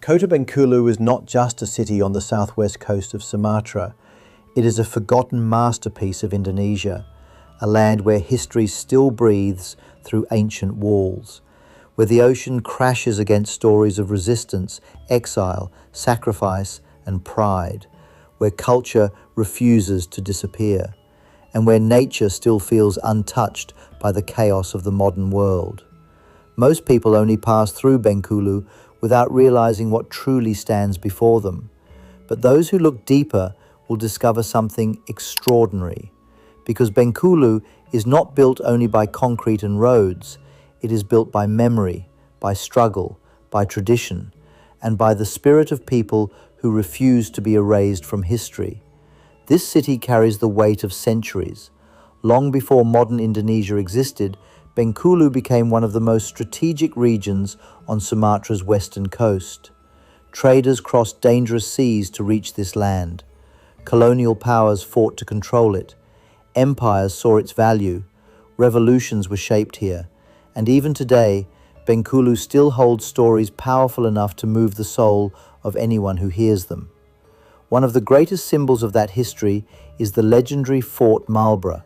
Kota Bengkulu is not just a city on the southwest coast of Sumatra. It is a forgotten masterpiece of Indonesia, a land where history still breathes through ancient walls, where the ocean crashes against stories of resistance, exile, sacrifice, and pride, where culture refuses to disappear, and where nature still feels untouched by the chaos of the modern world. Most people only pass through Bengkulu without realizing what truly stands before them. But those who look deeper will discover something extraordinary, because Bengkulu is not built only by concrete and roads. It is built by memory, by struggle, by tradition, and by the spirit of people who refuse to be erased from history. This city carries the weight of centuries. Long before modern Indonesia existed, Bengkulu became one of the most strategic regions on Sumatra's western coast. Traders crossed dangerous seas to reach this land. Colonial powers fought to control it. Empires saw its value. Revolutions were shaped here. And even today, Bengkulu still holds stories powerful enough to move the soul of anyone who hears them. One of the greatest symbols of that history is the legendary Fort Marlborough.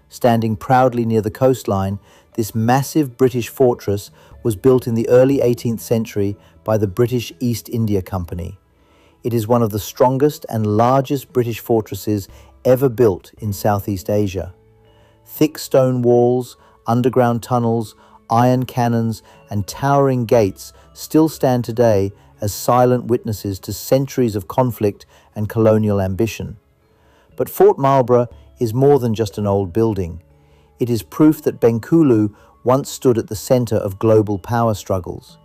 Standing proudly near the coastline, this massive British fortress was built in the early 18th century by the British East India Company. It is one of the strongest and largest British fortresses ever built in Southeast Asia. Thick stone walls, underground tunnels, iron cannons, and towering gates still stand today as silent witnesses to centuries of conflict and colonial ambition. But Fort Marlborough is more than just an old building. It is proof that Bengkulu once stood at the center of global power struggles.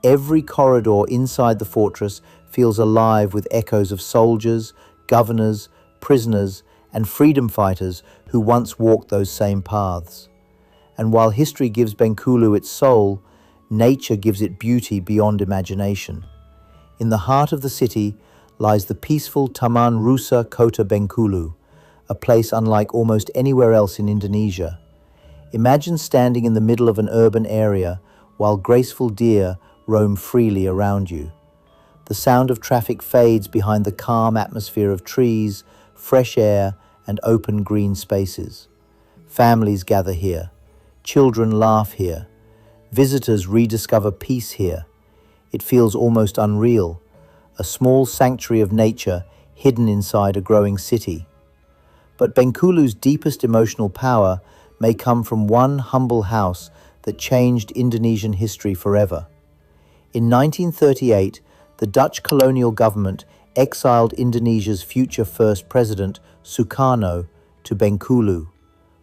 Every corridor inside the fortress feels alive with echoes of soldiers, governors, prisoners, and freedom fighters who once walked those same paths. And while history gives Bengkulu its soul, nature gives it beauty beyond imagination. In the heart of the city lies the peaceful Taman Rusa Kota Bengkulu, a place unlike almost anywhere else in Indonesia. Imagine standing in the middle of an urban area while graceful deer roam freely around you. The sound of traffic fades behind the calm atmosphere of trees, fresh air, and open green spaces. Families gather here. Children laugh here. Visitors rediscover peace here. It feels almost unreal, a small sanctuary of nature hidden inside a growing city. But Bengkulu's deepest emotional power may come from one humble house that changed Indonesian history forever. In 1938, the Dutch colonial government exiled Indonesia's future first president, Sukarno, to Bengkulu,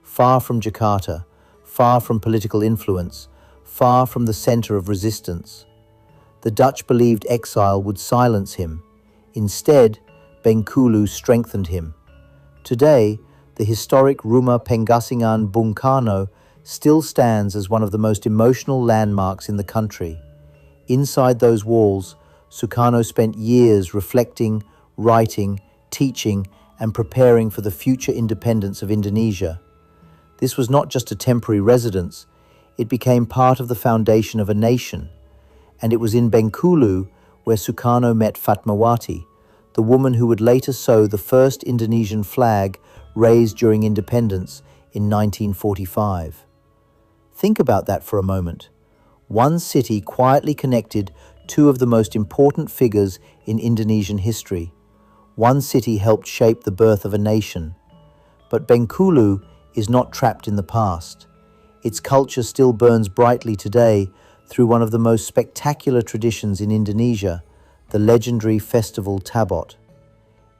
far from Jakarta, far from political influence, far from the center of resistance. The Dutch believed exile would silence him. Instead, Bengkulu strengthened him. Today, the historic Rumah Penggasingan Bung Karno still stands as one of the most emotional landmarks in the country. Inside those walls, Sukarno spent years reflecting, writing, teaching, and preparing for the future independence of Indonesia. This was not just a temporary residence, it became part of the foundation of a nation. And it was in Bengkulu where Sukarno met Fatmawati, the woman who would later sew the first Indonesian flag raised during independence in 1945. Think about that for a moment. One city quietly connected two of the most important figures in Indonesian history. One city helped shape the birth of a nation. But Bengkulu is not trapped in the past. Its culture still burns brightly today through one of the most spectacular traditions in Indonesia, the legendary festival Tabot.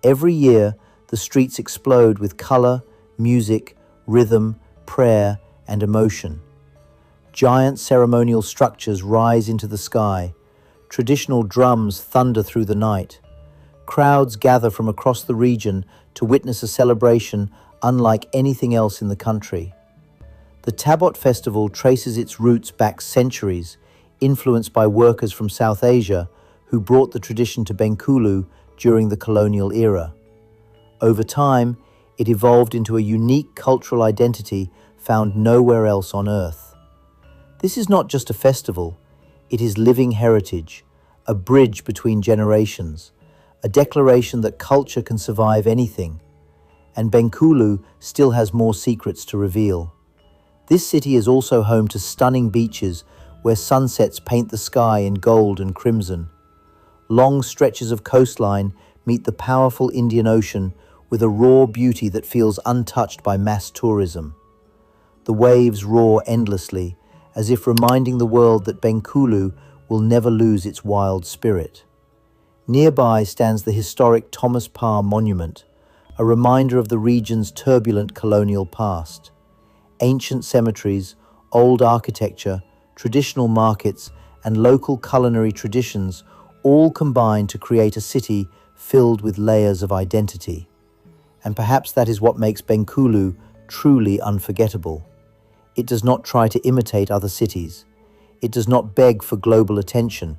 Every year, the streets explode with color, music, rhythm, prayer, and emotion. Giant ceremonial structures rise into the sky. Traditional drums thunder through the night. Crowds gather from across the region to witness a celebration unlike anything else in the country. The Tabot festival traces its roots back centuries, influenced by workers from South Asia who brought the tradition to Bengkulu during the colonial era. Over time, it evolved into a unique cultural identity found nowhere else on Earth. This is not just a festival, it is living heritage, a bridge between generations, a declaration that culture can survive anything. And Bengkulu still has more secrets to reveal. This city is also home to stunning beaches where sunsets paint the sky in gold and crimson. Long stretches of coastline meet the powerful Indian Ocean with a raw beauty that feels untouched by mass tourism. The waves roar endlessly, as if reminding the world that Bengkulu will never lose its wild spirit. Nearby stands the historic Thomas Parr Monument, a reminder of the region's turbulent colonial past. Ancient cemeteries, old architecture, traditional markets, and local culinary traditions all combine to create a city filled with layers of identity. And perhaps that is what makes Bengkulu truly unforgettable. It does not try to imitate other cities. It does not beg for global attention.